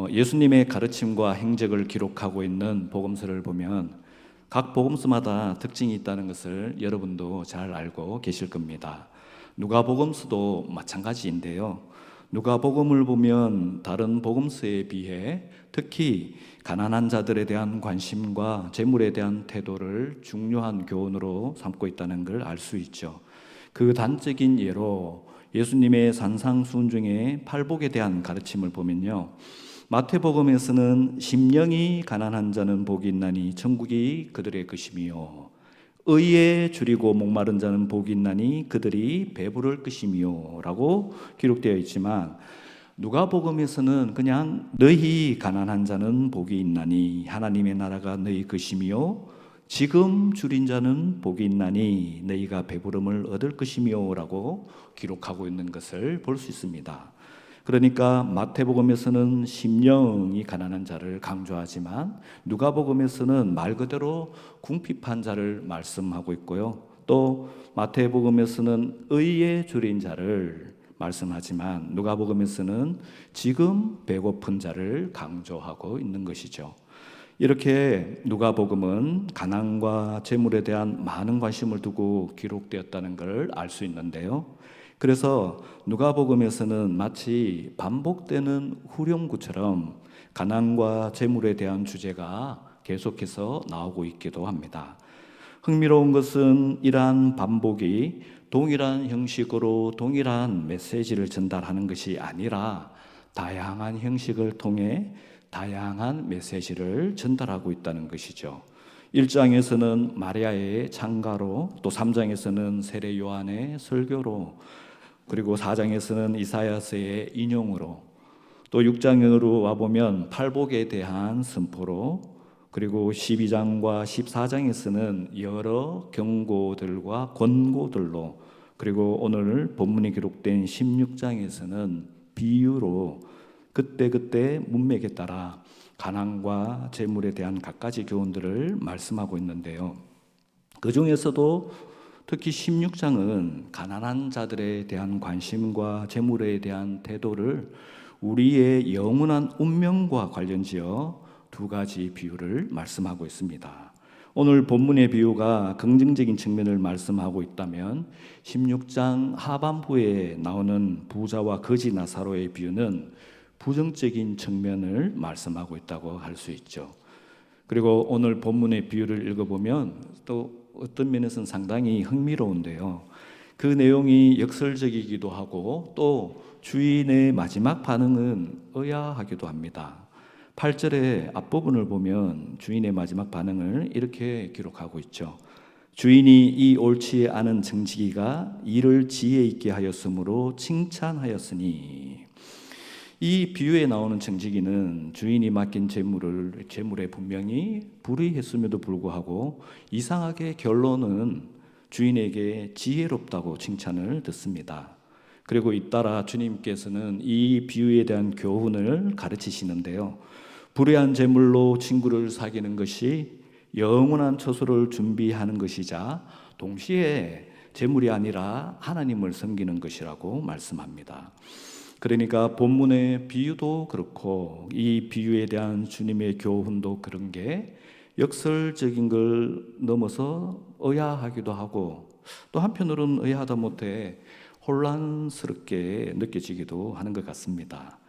예수님의 가르침과 행적을 기록하고 있는 복음서를 보면 각 복음서마다 특징이 있다는 것을 여러분도 잘 알고 계실 겁니다. 누가복음서도 마찬가지인데요. 누가복음을 보면 다른 복음서에 비해 특히 가난한 자들에 대한 관심과 재물에 대한 태도를 중요한 교훈으로 삼고 있다는 걸 알 수 있죠. 그 단적인 예로 예수님의 산상수훈 중에 팔복에 대한 가르침을 보면요, 마태복음에서는 심령이 가난한 자는 복이 있나니 천국이 그들의 것이며 의에 줄이고 목마른 자는 복이 있나니 그들이 배부를 것이며 라고 기록되어 있지만, 누가복음에서는 그냥 너희 가난한 자는 복이 있나니 하나님의 나라가 너희 것이며 지금 줄인 자는 복이 있나니 너희가 배부름을 얻을 것이며 라고 기록하고 있는 것을 볼 수 있습니다. 그러니까 마태복음에서는 심령이 가난한 자를 강조하지만 누가복음에서는 말 그대로 궁핍한 자를 말씀하고 있고요, 또 마태복음에서는 의에 줄인 자를 말씀하지만 누가복음에서는 지금 배고픈 자를 강조하고 있는 것이죠. 이렇게 누가복음은 가난과 재물에 대한 많은 관심을 두고 기록되었다는 걸 알 수 있는데요, 그래서 누가복음에서는 마치 반복되는 후렴구처럼 가난과 재물에 대한 주제가 계속해서 나오고 있기도 합니다. 흥미로운 것은 이러한 반복이 동일한 형식으로 동일한 메시지를 전달하는 것이 아니라 다양한 형식을 통해 다양한 메시지를 전달하고 있다는 것이죠. 1장에서는 마리아의 창가로, 또 3장에서는 세례 요한의 설교로, 그리고 4장에서는 이사야서의 인용으로, 또 6장으로 와보면 팔복에 대한 선포로, 그리고 12장과 14장에서는 여러 경고들과 권고들로, 그리고 오늘 본문이 기록된 16장에서는 비유로 그때그때 문맥에 따라 가난과 재물에 대한 갖가지 교훈들을 말씀하고 있는데요, 그 중에서도 특히 16장은 가난한 자들에 대한 관심과 재물에 대한 태도를 우리의 영원한 운명과 관련지어 두 가지 비유를 말씀하고 있습니다. 오늘 본문의 비유가 긍정적인 측면을 말씀하고 있다면 16장 하반부에 나오는 부자와 거지 나사로의 비유는 부정적인 측면을 말씀하고 있다고 할 수 있죠. 그리고 오늘 본문의 비유를 읽어보면 또 어떤 면에서는 상당히 흥미로운데요, 그 내용이 역설적이기도 하고 또 주인의 마지막 반응은 의아하기도 합니다. 8절의 앞부분을 보면 주인의 마지막 반응을 이렇게 기록하고 있죠. 주인이 이 옳지 않은 정직이가 이를 지혜 있게 하였으므로 칭찬하였으니, 이 비유에 나오는 정직이는 주인이 맡긴 재물에 분명히 불의했음에도 불구하고 이상하게 결론은 주인에게 지혜롭다고 칭찬을 듣습니다. 그리고 잇따라 주님께서는 이 비유에 대한 교훈을 가르치시는데요, 불의한 재물로 친구를 사귀는 것이 영원한 처소를 준비하는 것이자 동시에 재물이 아니라 하나님을 섬기는 것이라고 말씀합니다. 그러니까 본문의 비유도 그렇고 이 비유에 대한 주님의 교훈도 그런 게 역설적인 걸 넘어서 의아하기도 하고, 또 한편으로는 의아하다 못해 혼란스럽게 느껴지기도 하는 것 같습니다.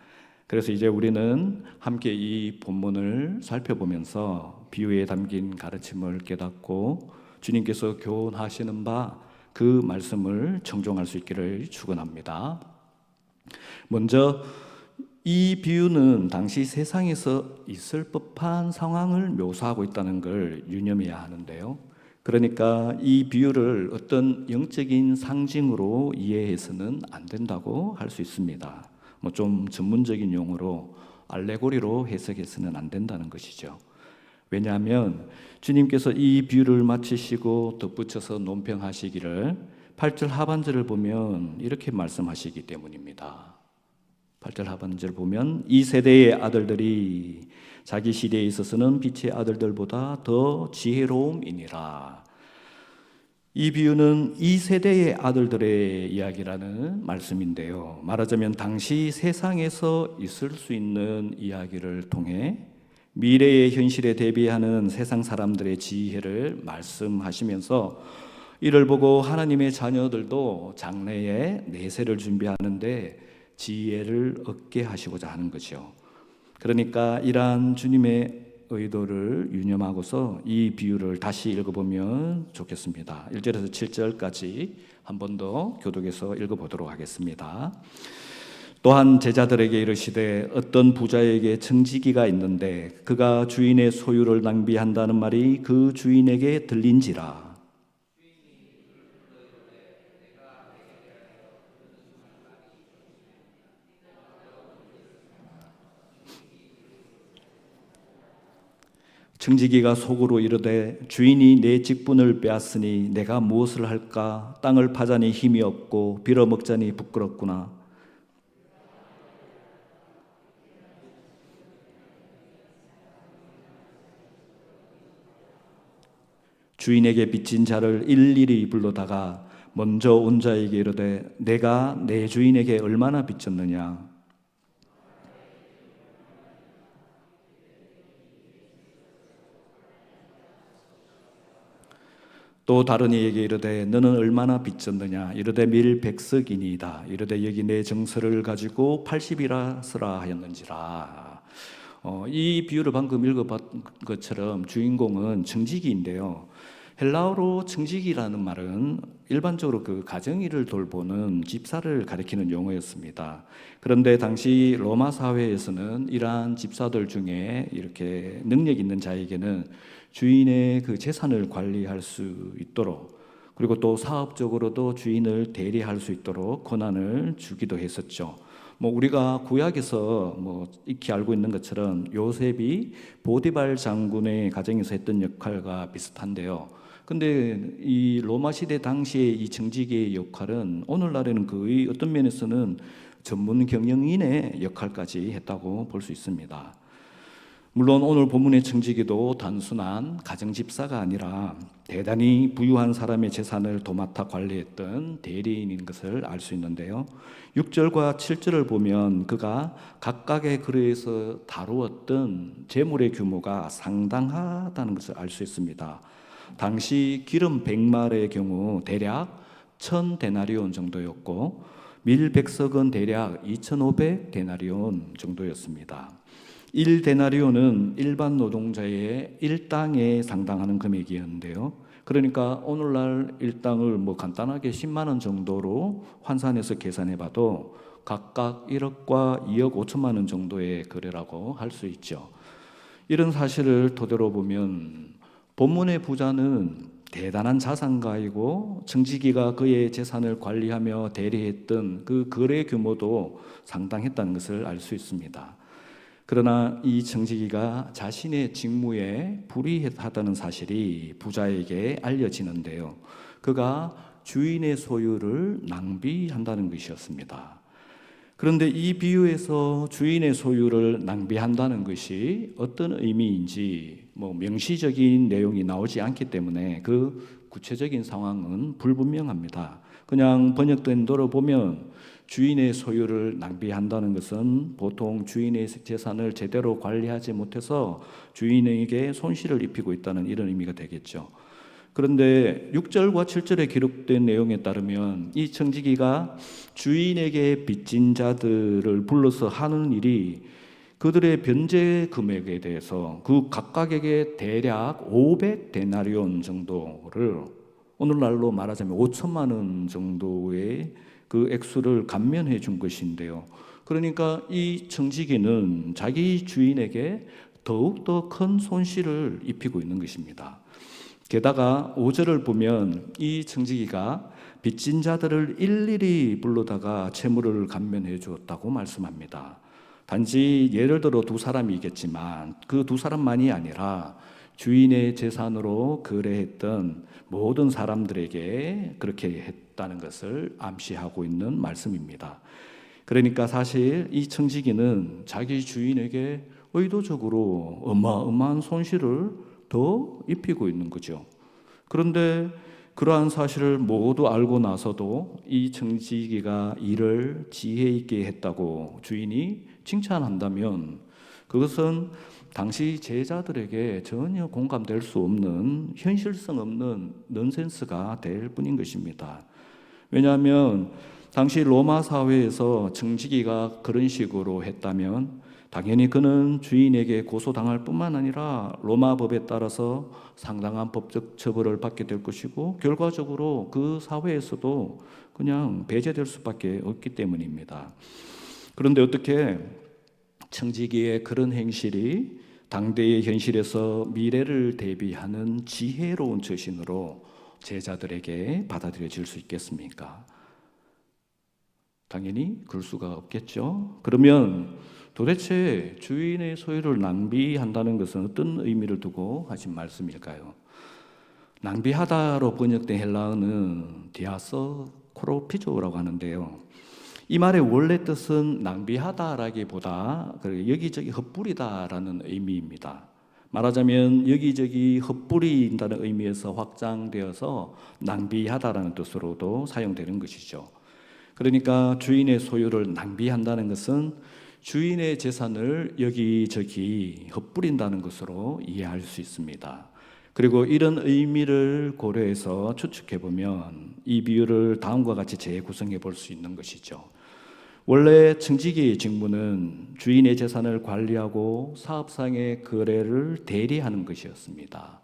그래서 이제 우리는 함께 이 본문을 살펴보면서 비유에 담긴 가르침을 깨닫고 주님께서 교훈하시는 바 그 말씀을 청종할 수 있기를 축원합니다. 먼저 이 비유는 당시 세상에서 있을 법한 상황을 묘사하고 있다는 걸 유념해야 하는데요, 그러니까 이 비유를 어떤 영적인 상징으로 이해해서는 안 된다고 할 수 있습니다. 좀 전문적인 용어로 알레고리로 해석해서는 안 된다는 것이죠. 왜냐하면 주님께서 이 비유를 마치시고 덧붙여서 논평하시기를 8절 하반절을 보면 이렇게 말씀하시기 때문입니다. 8절 하반절을 보면 이 세대의 아들들이 자기 시대에 있어서는 빛의 아들들보다 더 지혜로움이니라. 이 비유는 이 세대의 아들들의 이야기라는 말씀인데요. 말하자면 당시 세상에서 있을 수 있는 이야기를 통해 미래의 현실에 대비하는 세상 사람들의 지혜를 말씀하시면서 이를 보고 하나님의 자녀들도 장래에 내세를 준비하는데 지혜를 얻게 하시고자 하는 거죠. 그러니까 이러한 주님의 의도를 유념하고서 이 비유를 다시 읽어보면 좋겠습니다. 1절에서 7절까지 한 번 더 교독해서 읽어보도록 하겠습니다. 또한 제자들에게 이르시되 어떤 부자에게 청지기가 있는데 그가 주인의 소유를 낭비한다는 말이 그 주인에게 들린지라. 청지기가 속으로 이르되 주인이 내 직분을 빼앗으니 내가 무엇을 할까? 땅을 파자니 힘이 없고 빌어먹자니 부끄럽구나. 주인에게 빚진 자를 일일이 불러다가 먼저 온 자에게 이르되 내가 내 주인에게 얼마나 빚졌느냐? 또 다른 이에게 이르되 너는 얼마나 빚졌느냐? 이르되 밀백석이니이다. 이르되 여기 내 정서를 가지고 80이라 쓰라 하였는지라. 이 비유를 방금 읽어봤던 것처럼 주인공은 청지기인데요. 헬라어로 청지기라는 말은 일반적으로 그 가정일을 돌보는 집사를 가리키는 용어였습니다. 그런데 당시 로마 사회에서는 이러한 집사들 중에 이렇게 능력 있는 자에게는 주인의 그 재산을 관리할 수 있도록, 그리고 또 사업적으로도 주인을 대리할 수 있도록 권한을 주기도 했었죠. 우리가 구약에서 익히 알고 있는 것처럼 요셉이 보디발 장군의 가정에서 했던 역할과 비슷한데요. 근데 이 로마 시대 당시의 이 청지기의 역할은 오늘날에는 거의 어떤 면에서는 전문 경영인의 역할까지 했다고 볼 수 있습니다. 물론 오늘 본문의 청지기도 단순한 가정집사가 아니라 대단히 부유한 사람의 재산을 도맡아 관리했던 대리인인 것을 알 수 있는데요. 6절과 7절을 보면 그가 각각의 거래에서 다루었던 재물의 규모가 상당하다는 것을 알 수 있습니다. 당시 기름 100말의 경우 대략 1000데나리온 정도였고 밀백석은 대략 2500데나리온 정도였습니다. 1데나리온은 일반 노동자의 일당에 상당하는 금액이었는데요. 그러니까 오늘날 일당을 간단하게 10만 원 정도로 환산해서 계산해 봐도 각각 1억과 2억 5천만 원 정도의 거래라고 할 수 있죠. 이런 사실을 토대로 보면 본문의 부자는 대단한 자산가이고 청지기가 그의 재산을 관리하며 대리했던 그 거래 규모도 상당했다는 것을 알 수 있습니다. 그러나 이 청지기가 자신의 직무에 불이하다는 사실이 부자에게 알려지는데요. 그가 주인의 소유를 낭비한다는 것이었습니다. 그런데 이 비유에서 주인의 소유를 낭비한다는 것이 어떤 의미인지 명시적인 내용이 나오지 않기 때문에 그 구체적인 상황은 불분명합니다. 그냥 번역된 도로 보면 주인의 소유를 낭비한다는 것은 보통 주인의 재산을 제대로 관리하지 못해서 주인에게 손실을 입히고 있다는 이런 의미가 되겠죠. 그런데 6절과 7절에 기록된 내용에 따르면 이 청지기가 주인에게 빚진 자들을 불러서 하는 일이 그들의 변제 금액에 대해서 그 각각에게 대략 500데나리온 정도를, 오늘날로 말하자면 5천만 원 정도의 그 액수를 감면해 준 것인데요. 그러니까 이 청지기는 자기 주인에게 더욱더 큰 손실을 입히고 있는 것입니다. 게다가 5절을 보면 이 청지기가 빚진 자들을 일일이 불러다가 채무를 감면해 주었다고 말씀합니다. 단지 예를 들어 두 사람이겠지만 그 두 사람만이 아니라 주인의 재산으로 거래했던 모든 사람들에게 그렇게 했다는 것을 암시하고 있는 말씀입니다. 그러니까 사실 이 청지기는 자기 주인에게 의도적으로 어마어마한 손실을 더 입히고 있는 거죠. 그런데 그러한 사실을 모두 알고 나서도 이 청지기가 일을 지혜 있게 했다고 주인이 칭찬한다면 그것은 당시 제자들에게 전혀 공감될 수 없는 현실성 없는 넌센스가 될 뿐인 것입니다. 왜냐하면 당시 로마 사회에서 청지기가 그런 식으로 했다면 당연히 그는 주인에게 고소당할 뿐만 아니라 로마 법에 따라서 상당한 법적 처벌을 받게 될 것이고 결과적으로 그 사회에서도 그냥 배제될 수밖에 없기 때문입니다. 그런데 어떻게 청지기의 그런 행실이 당대의 현실에서 미래를 대비하는 지혜로운 처신으로 제자들에게 받아들여질 수 있겠습니까? 당연히 그럴 수가 없겠죠. 그러면 도대체 주인의 소유를 낭비한다는 것은 어떤 의미를 두고 하신 말씀일까요? 낭비하다로 번역된 헬라어는 디아서 코로피조라고 하는데요. 이 말의 원래 뜻은 낭비하다라기보다 여기저기 헛뿌리다라는 의미입니다. 말하자면 여기저기 헛뿌린다는 의미에서 확장되어서 낭비하다라는 뜻으로도 사용되는 것이죠. 그러니까 주인의 소유를 낭비한다는 것은 주인의 재산을 여기저기 헛뿌린다는 것으로 이해할 수 있습니다. 그리고 이런 의미를 고려해서 추측해 보면 이 비유를 다음과 같이 재구성해 볼 수 있는 것이죠. 원래 청지기의 직무는 주인의 재산을 관리하고 사업상의 거래를 대리하는 것이었습니다.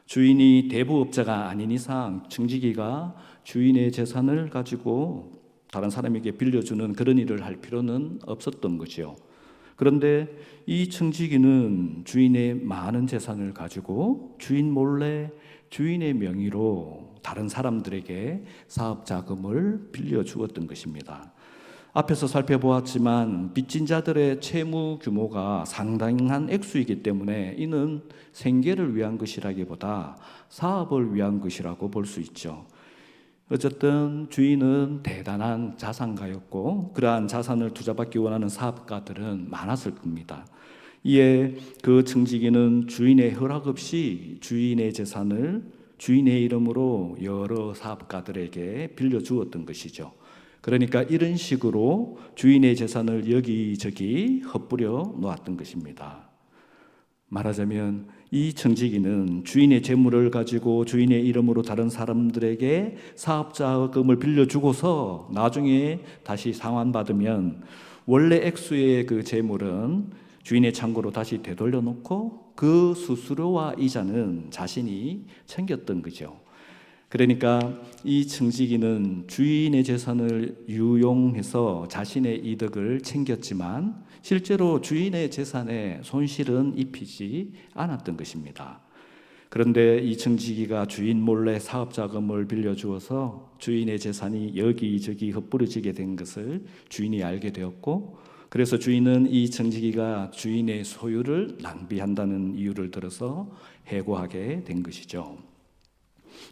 주인이 대부업자가 아닌 이상 청지기가 주인의 재산을 가지고 다른 사람에게 빌려주는 그런 일을 할 필요는 없었던 거죠. 그런데 이 청지기는 주인의 많은 재산을 가지고 주인 몰래 주인의 명의로 다른 사람들에게 사업 자금을 빌려주었던 것입니다. 앞에서 살펴보았지만 빚진 자들의 채무 규모가 상당한 액수이기 때문에 이는 생계를 위한 것이라기보다 사업을 위한 것이라고 볼 수 있죠. 어쨌든 주인은 대단한 자산가였고 그러한 자산을 투자받기 원하는 사업가들은 많았을 겁니다. 이에 그 청지기는 주인의 허락 없이 주인의 재산을 주인의 이름으로 여러 사업가들에게 빌려주었던 것이죠. 그러니까 이런 식으로 주인의 재산을 여기저기 헛뿌려 놓았던 것입니다. 말하자면 이 청지기는 주인의 재물을 가지고 주인의 이름으로 다른 사람들에게 사업자금을 빌려주고서 나중에 다시 상환받으면 원래 액수의 그 재물은 주인의 창고로 다시 되돌려 놓고 그 수수료와 이자는 자신이 챙겼던 거죠. 그러니까 이 청지기는 주인의 재산을 유용해서 자신의 이득을 챙겼지만 실제로 주인의 재산에 손실은 입히지 않았던 것입니다. 그런데 이 청지기가 주인 몰래 사업 자금을 빌려주어서 주인의 재산이 여기저기 헛부러지게 된 것을 주인이 알게 되었고 그래서 주인은 이 청지기가 주인의 소유를 낭비한다는 이유를 들어서 해고하게 된 것이죠.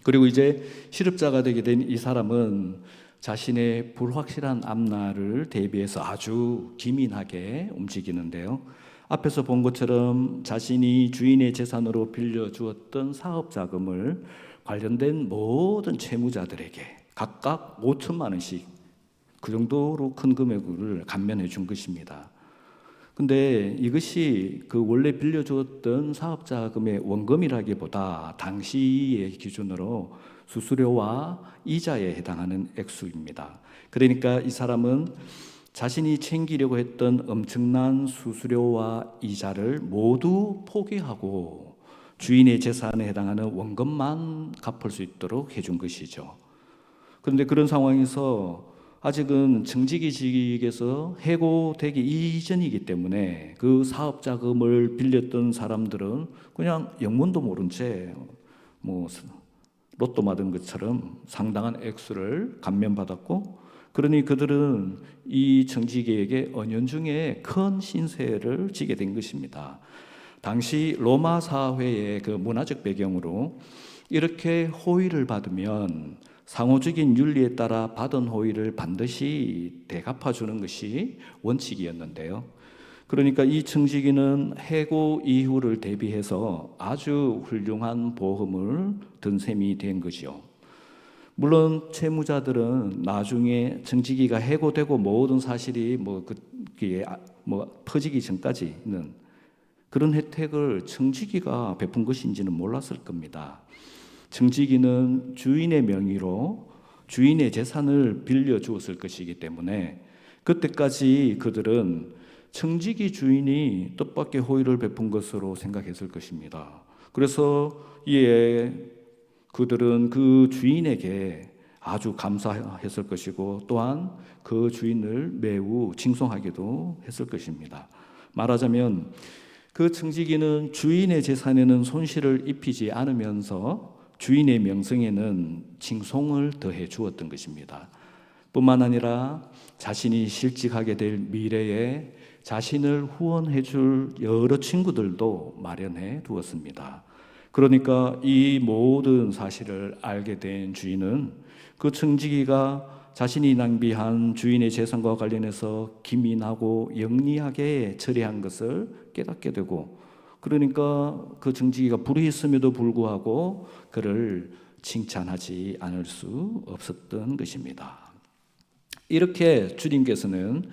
그리고 이제 실업자가 되게 된 이 사람은 자신의 불확실한 앞날을 대비해서 아주 기민하게 움직이는데요. 앞에서 본 것처럼 자신이 주인의 재산으로 빌려주었던 사업 자금을 관련된 모든 채무자들에게 각각 5천만 원씩 그 정도로 큰 금액을 감면해 준 것입니다. 근데 이것이 그 원래 빌려주었던 사업자금의 원금이라기보다 당시의 기준으로 수수료와 이자에 해당하는 액수입니다. 그러니까 이 사람은 자신이 챙기려고 했던 엄청난 수수료와 이자를 모두 포기하고 주인의 재산에 해당하는 원금만 갚을 수 있도록 해준 것이죠. 그런데 그런 상황에서 아직은 청지기직에서 해고되기 이전이기 때문에 그 사업 자금을 빌렸던 사람들은 그냥 영문도 모른 채 로또 맞은 것처럼 상당한 액수를 감면받았고, 그러니 그들은 이 청지기에게 은연중에 큰 신세를 지게 된 것입니다. 당시 로마 사회의 그 문화적 배경으로 이렇게 호의를 받으면 상호적인 윤리에 따라 받은 호의를 반드시 되갚아주는 것이 원칙이었는데요. 그러니까 이 청지기는 해고 이후를 대비해서 아주 훌륭한 보험을 든 셈이 된 거죠. 물론 채무자들은 나중에 정직이가 해고되고 모든 사실이 그게 퍼지기 전까지는 그런 혜택을 정직이가 베푼 것인지는 몰랐을 겁니다. 정직이는 주인의 명의로 주인의 재산을 빌려 주었을 것이기 때문에 그때까지 그들은 청지기 주인이 뜻밖의 호의를 베푼 것으로 생각했을 것입니다. 그래서 이에 그들은 그 주인에게 아주 감사했을 것이고 또한 그 주인을 매우 칭송하기도 했을 것입니다. 말하자면 그 청지기는 주인의 재산에는 손실을 입히지 않으면서 주인의 명성에는 칭송을 더해 주었던 것입니다. 뿐만 아니라 자신이 실직하게 될 미래에 자신을 후원해 줄 여러 친구들도 마련해 두었습니다. 그러니까 이 모든 사실을 알게 된 주인은 그 청지기가 자신이 낭비한 주인의 재산과 관련해서 기민하고 영리하게 처리한 것을 깨닫게 되고, 그러니까 그 청지기가 불의했음에도 불구하고 그를 칭찬하지 않을 수 없었던 것입니다. 이렇게 주님께서는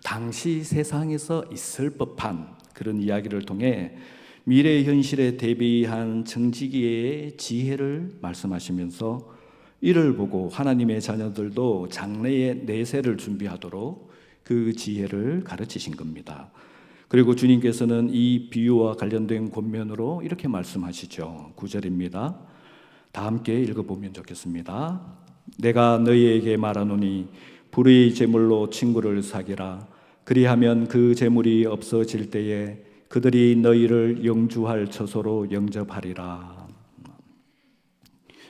당시 세상에서 있을 법한 그런 이야기를 통해 미래 현실에 대비한 청지기의 지혜를 말씀하시면서 이를 보고 하나님의 자녀들도 장래의 내세를 준비하도록 그 지혜를 가르치신 겁니다. 그리고 주님께서는 이 비유와 관련된 권면으로 이렇게 말씀하시죠. 9절입니다. 다 함께 읽어보면 좋겠습니다. 내가 너희에게 말하노니 불의의 제물로 친구를 사귀라. 그리하면 그 제물이 없어질 때에 그들이 너희를 영주할 처소로 영접하리라.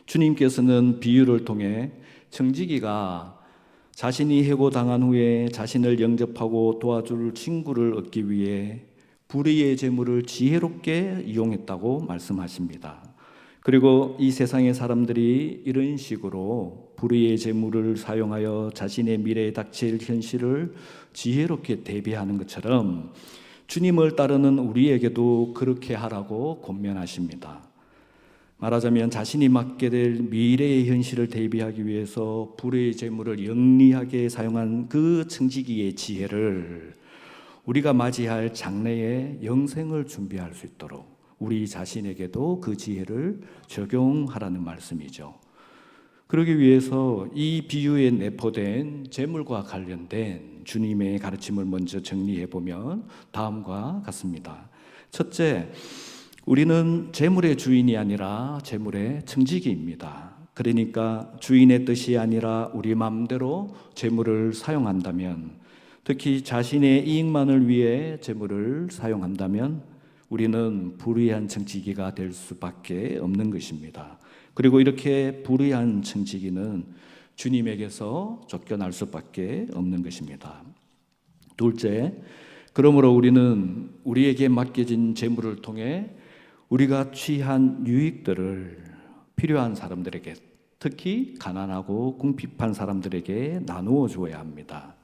주님께서는 비유를 통해 청지기가 자신이 해고당한 후에 자신을 영접하고 도와줄 친구를 얻기 위해 불의의 재물을 지혜롭게 이용했다고 말씀하십니다. 그리고 이 세상의 사람들이 이런 식으로 불의의 재물을 사용하여 자신의 미래에 닥칠 현실을 지혜롭게 대비하는 것처럼 주님을 따르는 우리에게도 그렇게 하라고 권면하십니다. 말하자면 자신이 맡게 될 미래의 현실을 대비하기 위해서 불의의 재물을 영리하게 사용한 그 청지기의 지혜를 우리가 맞이할 장래의 영생을 준비할 수 있도록 우리 자신에게도 그 지혜를 적용하라는 말씀이죠. 그러기 위해서 이 비유에 내포된 재물과 관련된 주님의 가르침을 먼저 정리해 보면 다음과 같습니다. 첫째, 우리는 재물의 주인이 아니라 재물의 청지기입니다. 그러니까 주인의 뜻이 아니라 우리 마음대로 재물을 사용한다면, 특히 자신의 이익만을 위해 재물을 사용한다면 우리는 불의한 청지기가 될 수밖에 없는 것입니다. 그리고 이렇게 불의한 청지기는 주님에게서 쫓겨날 수밖에 없는 것입니다. 둘째, 그러므로 우리는 우리에게 맡겨진 재물을 통해 우리가 취한 유익들을 필요한 사람들에게, 특히 가난하고 궁핍한 사람들에게 나누어 주어야 합니다.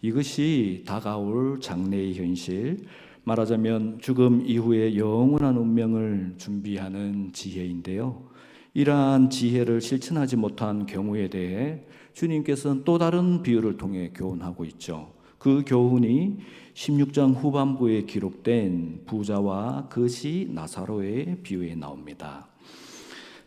이것이 다가올 장래의 현실, 말하자면 죽음 이후의 영원한 운명을 준비하는 지혜인데요. 이러한 지혜를 실천하지 못한 경우에 대해 주님께서는 또 다른 비유를 통해 교훈하고 있죠. 그 교훈이 16장 후반부에 기록된 부자와 거지 나사로의 비유에 나옵니다.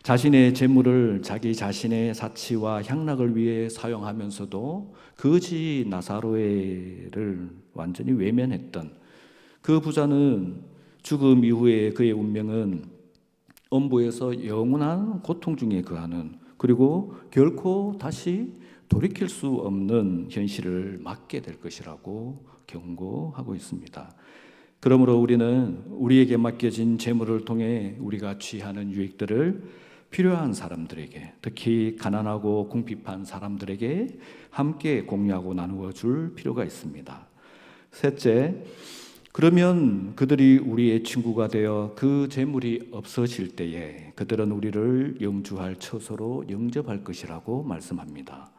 자신의 재물을 자기 자신의 사치와 향락을 위해 사용하면서도 거지 나사로를 완전히 외면했던 그 부자는 죽음 이후에 그의 운명은 엄부에서 영원한 고통 중에 거하는, 그리고 결코 다시 돌이킬 수 없는 현실을 맞게 될 것이라고 경고하고 있습니다. 그러므로 우리는 우리에게 맡겨진 재물을 통해 우리가 취하는 유익들을 필요한 사람들에게, 특히 가난하고 궁핍한 사람들에게 함께 공유하고 나누어 줄 필요가 있습니다. 셋째, 그러면 그들이 우리의 친구가 되어 그 재물이 없어질 때에 그들은 우리를 영주할 처소로 영접할 것이라고 말씀합니다.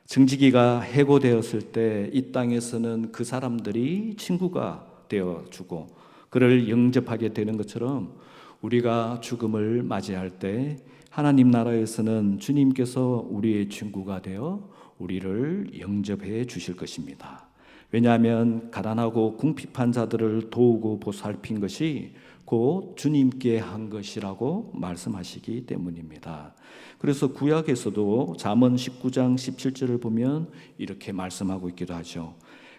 청지기가 해고되었을 때 이 땅에서는 그 사람들이 친구가 되어주고 그를 영접하게 되는 것처럼 우리가 죽음을 맞이할 때 하나님 나라에서는 주님께서 우리의 친구가 되어 우리를 영접해 주실 것입니다. 왜냐하면 가난하고 궁핍한 자들을 도우고 보살핀 것이 곧 주님께 한 것이라고 말씀하시기 때문입니다. 그래서 구약에서도 잠언 19장 17절을 보면 이렇게 말씀하고 있기도 하죠.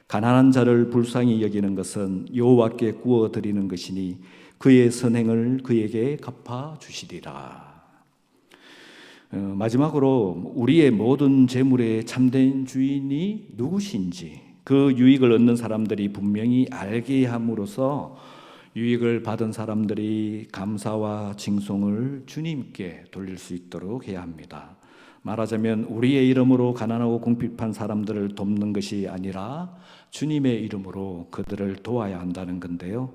가난한 자를 불쌍히 여기는 것은 여호와께 구워 드리는 것이니 그의 선행을 그에게 갚아 주시리라. 마지막으로 우리의 모든 재물의 참된 주인이 누구신지 그 유익을 얻는 사람들이 분명히 알게 함으로써 유익을 받은 사람들이 감사와 칭송을 주님께 돌릴 수 있도록 해야 합니다. 말하자면 우리의 이름으로 가난하고 궁핍한 사람들을 돕는 것이 아니라 주님의 이름으로 그들을 도와야 한다는 건데요.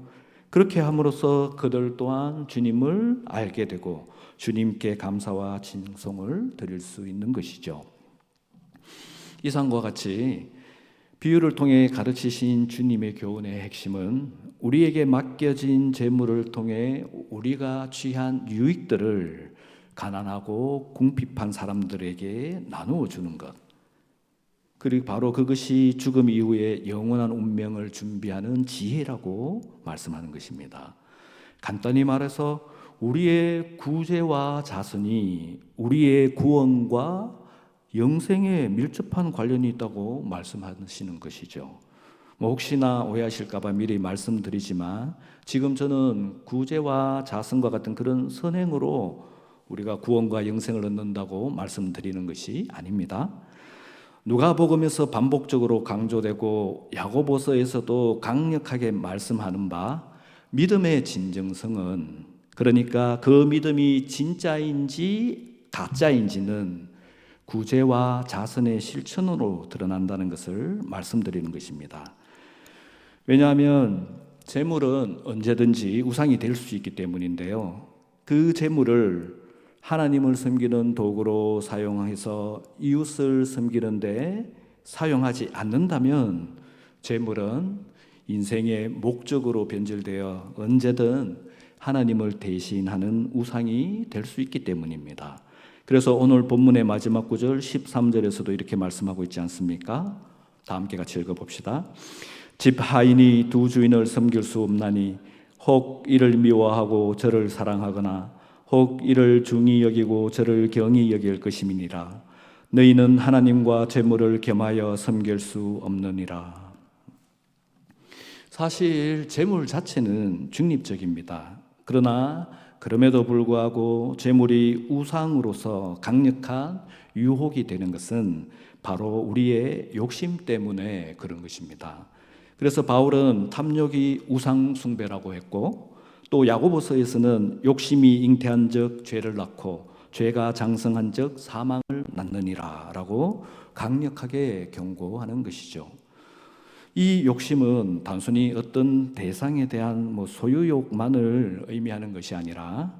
그렇게 함으로써 그들 또한 주님을 알게 되고 주님께 감사와 칭송을 드릴 수 있는 것이죠. 이상과 같이 비유를 통해 가르치신 주님의 교훈의 핵심은 우리에게 맡겨진 재물을 통해 우리가 취한 유익들을 가난하고 궁핍한 사람들에게 나누어 주는 것. 그리고 바로 그것이 죽음 이후에 영원한 운명을 준비하는 지혜라고 말씀하는 것입니다. 간단히 말해서 우리의 구제와 자선이 우리의 구원과 영생에 밀접한 관련이 있다고 말씀하시는 것이죠. 혹시나 오해하실까 봐 미리 말씀드리지만 지금 저는 구제와 자선과 같은 그런 선행으로 우리가 구원과 영생을 얻는다고 말씀드리는 것이 아닙니다. 누가복음에서 반복적으로 강조되고 야고보서에서도 강력하게 말씀하는 바 믿음의 진정성은, 그러니까 그 믿음이 진짜인지 가짜인지는 구제와 자선의 실천으로 드러난다는 것을 말씀드리는 것입니다. 왜냐하면 재물은 언제든지 우상이 될 수 있기 때문인데요. 그 재물을 하나님을 섬기는 도구로 사용해서 이웃을 섬기는 데 사용하지 않는다면 재물은 인생의 목적으로 변질되어 언제든 하나님을 대신하는 우상이 될 수 있기 때문입니다. 그래서 오늘 본문의 마지막 구절 13절에서도 이렇게 말씀하고 있지 않습니까? 다 함께 같이 읽어봅시다. 집 하인이 두 주인을 섬길 수 없나니 혹 이를 미워하고 저를 사랑하거나 혹 이를 중히 여기고 저를 경히 여길 것임이니라. 너희는 하나님과 재물을 겸하여 섬길 수 없느니라. 사실 재물 자체는 중립적입니다. 그러나 그럼에도 불구하고 재물이 우상으로서 강력한 유혹이 되는 것은 바로 우리의 욕심 때문에 그런 것입니다. 그래서 바울은 탐욕이 우상 숭배라고 했고, 또 야고보서에서는 욕심이 잉태한 적 죄를 낳고 죄가 장성한 적 사망을 낳느니라 라고 강력하게 경고하는 것이죠. 이 욕심은 단순히 어떤 대상에 대한 소유욕만을 의미하는 것이 아니라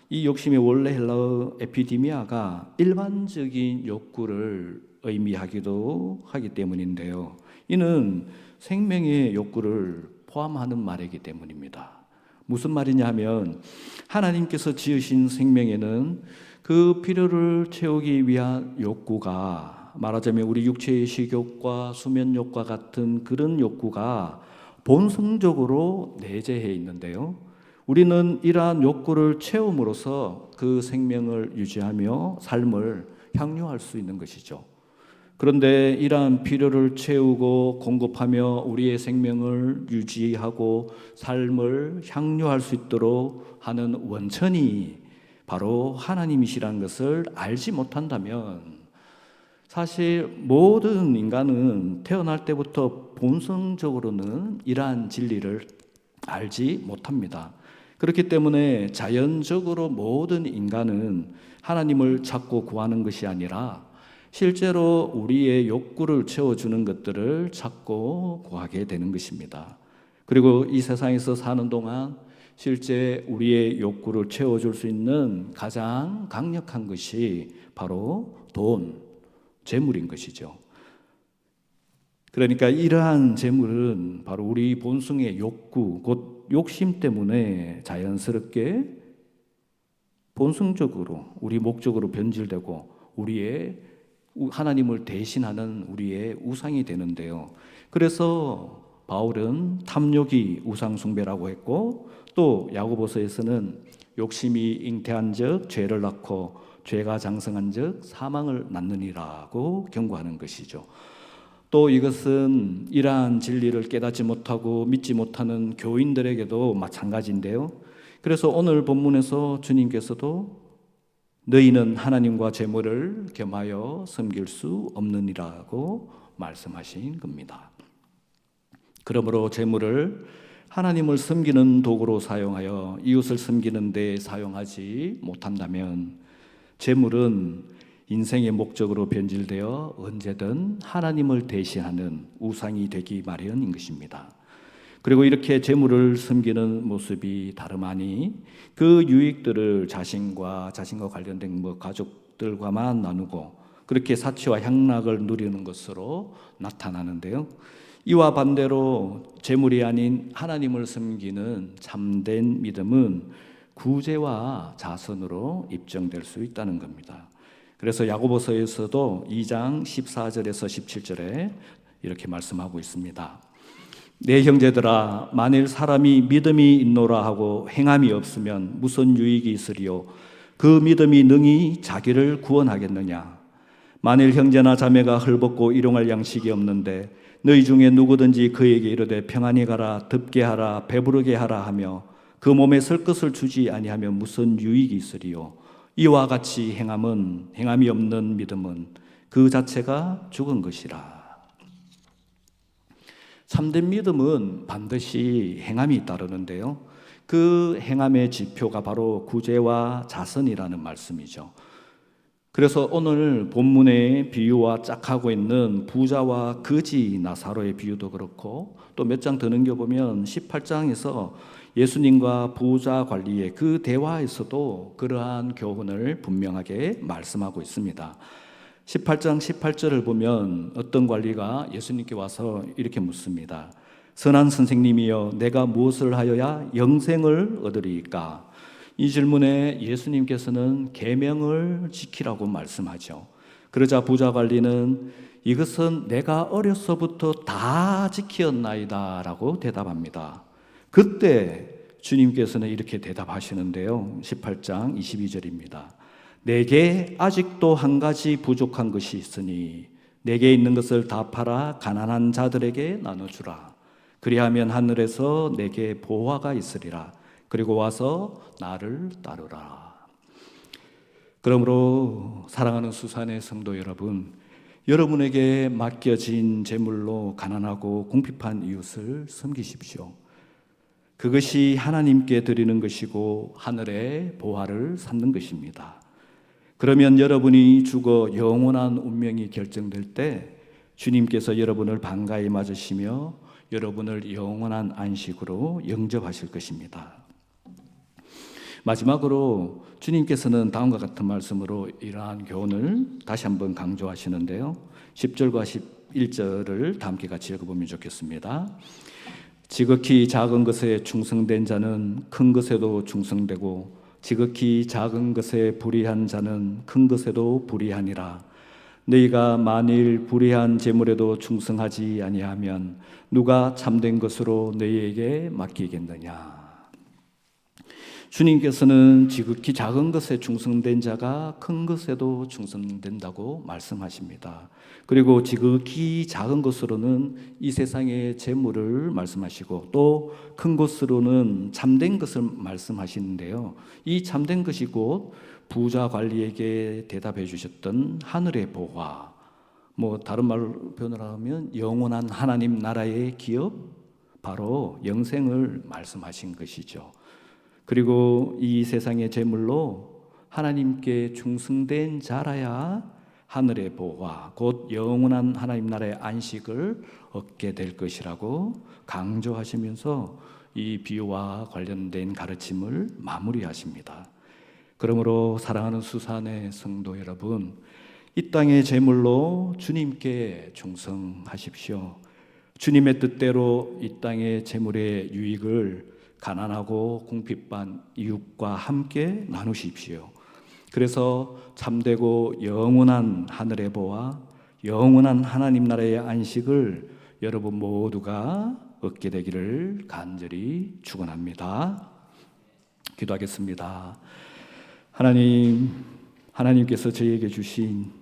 이 욕심의 원래 헬라어 에피디미아가 일반적인 욕구를 의미하기도 하기 때문인데요. 이는 생명의 욕구를 포함하는 말이기 때문입니다. 무슨 말이냐 하면 하나님께서 지으신 생명에는 그 필요를 채우기 위한 욕구가, 말하자면 우리 육체의 식욕과 수면욕과 같은 그런 욕구가 본성적으로 내재해 있는데요. 우리는 이러한 욕구를 채움으로써 그 생명을 유지하며 삶을 향유할 수 있는 것이죠. 그런데 이러한 필요를 채우고 공급하며 우리의 생명을 유지하고 삶을 향유할 수 있도록 하는 원천이 바로 하나님이시라는 것을 알지 못한다면 사실 모든 인간은 태어날 때부터 본성적으로는 이러한 진리를 알지 못합니다. 그렇기 때문에 자연적으로 모든 인간은 하나님을 찾고 구하는 것이 아니라 실제로 우리의 욕구를 채워주는 것들을 찾고 구하게 되는 것입니다. 그리고 이 세상에서 사는 동안 실제 우리의 욕구를 채워줄 수 있는 가장 강력한 것이 바로 돈, 재물인 것이죠. 그러니까 이러한 재물은 바로 우리 본성의 욕구, 곧 욕심 때문에 자연스럽게 본성적으로 우리 목적으로 변질되고 우리의 하나님을 대신하는 우리의 우상이 되는데요. 그래서 바울은 탐욕이 우상 숭배라고 했고, 또 야고보서에서는 욕심이 잉태한 적 죄를 낳고 죄가 장성한 적 사망을 낳느니라고 경고하는 것이죠. 또 이것은 이러한 진리를 깨닫지 못하고 믿지 못하는 교인들에게도 마찬가지인데요. 그래서 오늘 본문에서 주님께서도 너희는 하나님과 재물을 겸하여 섬길 수 없느니라고 말씀하신 겁니다. 그러므로 재물을 하나님을 섬기는 도구로 사용하여 이웃을 섬기는 데 사용하지 못한다면 재물은 인생의 목적으로 변질되어 언제든 하나님을 대신하는 우상이 되기 마련인 것입니다. 그리고 이렇게 재물을 섬기는 모습이 다름 아니 그 유익들을 자신과 관련된 가족들과만 나누고 그렇게 사치와 향락을 누리는 것으로 나타나는데요. 이와 반대로 재물이 아닌 하나님을 섬기는 참된 믿음은 구제와 자선으로 입증될 수 있다는 겁니다. 그래서 야고보서에서도 2장 14절에서 17절에 이렇게 말씀하고 있습니다. 내 형제들아, 만일 사람이 믿음이 있노라 하고 행함이 없으면 무슨 유익이 있으리요? 그 믿음이 능히 자기를 구원하겠느냐? 만일 형제나 자매가 헐벗고 일용할 양식이 없는데 너희 중에 누구든지 그에게 이르되 평안히 가라, 덥게 하라, 배부르게 하라 하며 그 몸에 설 것을 주지 아니하면 무슨 유익이 있으리요? 이와 같이 행함이 없는 믿음은 그 자체가 죽은 것이라. 참된 믿음은 반드시 행함이 따르는데요. 그 행함의 지표가 바로 구제와 자선이라는 말씀이죠. 그래서 오늘 본문의 비유와 짝하고 있는 부자와 거지 나사로의 비유도 그렇고 또 몇 장 더 넘겨보면 18장에서 예수님과 부자 관리의 그 대화에서도 그러한 교훈을 분명하게 말씀하고 있습니다. 18장 18절을 보면 어떤 관리가 예수님께 와서 이렇게 묻습니다. 선한 선생님이여, 내가 무엇을 하여야 영생을 얻으리이까? 이 질문에 예수님께서는 계명을 지키라고 말씀하죠. 그러자 부자 관리는 이것은 내가 어려서부터 다 지켰나이다 라고 대답합니다. 그때 주님께서는 이렇게 대답하시는데요. 18장 22절입니다. 내게 아직도 한 가지 부족한 것이 있으니 내게 있는 것을 다 팔아 가난한 자들에게 나눠주라. 그리하면 하늘에서 내게 보화가 있으리라. 그리고 와서 나를 따르라. 그러므로 사랑하는 수산의 성도 여러분, 여러분에게 맡겨진 재물로 가난하고 궁핍한 이웃을 섬기십시오. 그것이 하나님께 드리는 것이고 하늘의 보화를 쌓는 것입니다. 그러면 여러분이 죽어 영원한 운명이 결정될 때 주님께서 여러분을 반가이 맞으시며 여러분을 영원한 안식으로 영접하실 것입니다. 마지막으로 주님께서는 다음과 같은 말씀으로 이러한 교훈을 다시 한번 강조하시는데요. 10절과 11절을 다 함께 같이 읽어보면 좋겠습니다. 지극히 작은 것에 충성된 자는 큰 것에도 충성되고 지극히 작은 것에 불의한 자는 큰 것에도 불의하니라. 너희가 만일 불의한 재물에도 충성하지 아니하면 누가 참된 것으로 너희에게 맡기겠느냐. 주님께서는 지극히 작은 것에 충성된 자가 큰 것에도 충성된다고 말씀하십니다. 그리고 지극히 작은 것으로는 이 세상의 재물을 말씀하시고 또 큰 것으로는 참된 것을 말씀하시는데요. 이 참된 것이 곧 부자 관리에게 대답해 주셨던 하늘의 보화, 다른 말로 표현을 하면 영원한 하나님 나라의 기업, 바로 영생을 말씀하신 것이죠. 그리고 이 세상의 재물로 하나님께 충성된 자라야 하늘의 보화, 곧 영원한 하나님 나라의 안식을 얻게 될 것이라고 강조하시면서 이 비유와 관련된 가르침을 마무리하십니다. 그러므로 사랑하는 수산의 성도 여러분, 이 땅의 재물로 주님께 충성하십시오. 주님의 뜻대로 이 땅의 재물의 유익을 가난하고 궁핍한 이웃과 함께 나누십시오. 그래서 참되고 영원한 하늘의 보와 영원한 하나님 나라의 안식을 여러분 모두가 얻게 되기를 간절히 축원합니다. 기도하겠습니다. 하나님께서 저희에게 주신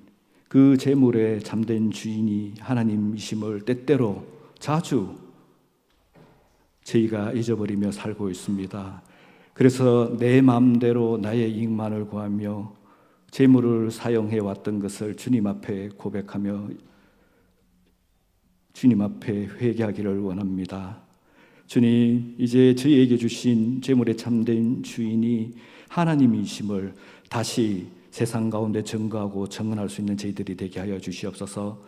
그 재물의 참된 주인이 하나님이심을 때때로 자주 저희가 잊어버리며 살고 있습니다. 그래서 내 마음대로 나의 이익만을 구하며 재물을 사용해 왔던 것을 주님 앞에 고백하며 주님 앞에 회개하기를 원합니다. 주님, 이제 저희에게 주신 재물의 참된 주인이 하나님이심을 다시 세상 가운데 증거하고 증언할 수 있는 저희들이 되게 하여 주시옵소서.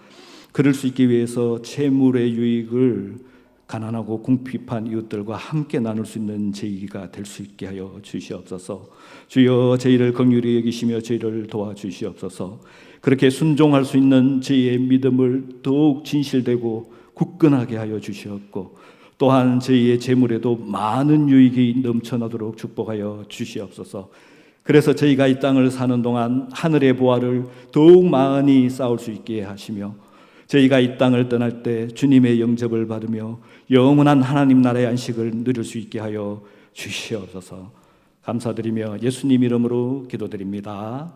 그럴 수 있기 위해서 재물의 유익을 가난하고 궁핍한 이웃들과 함께 나눌 수 있는 저희가 될 수 있게 하여 주시옵소서. 주여, 저희를 긍휼히 여기시며 저희를 도와주시옵소서. 그렇게 순종할 수 있는 저희의 믿음을 더욱 진실되고 굳건하게 하여 주시옵고, 또한 저희의 재물에도 많은 유익이 넘쳐나도록 축복하여 주시옵소서. 그래서 저희가 이 땅을 사는 동안 하늘의 보화를 더욱 많이 쌓을 수 있게 하시며, 저희가 이 땅을 떠날 때 주님의 영접을 받으며 영원한 하나님 나라의 안식을 누릴 수 있게 하여 주시옵소서. 감사드리며 예수님 이름으로 기도드립니다.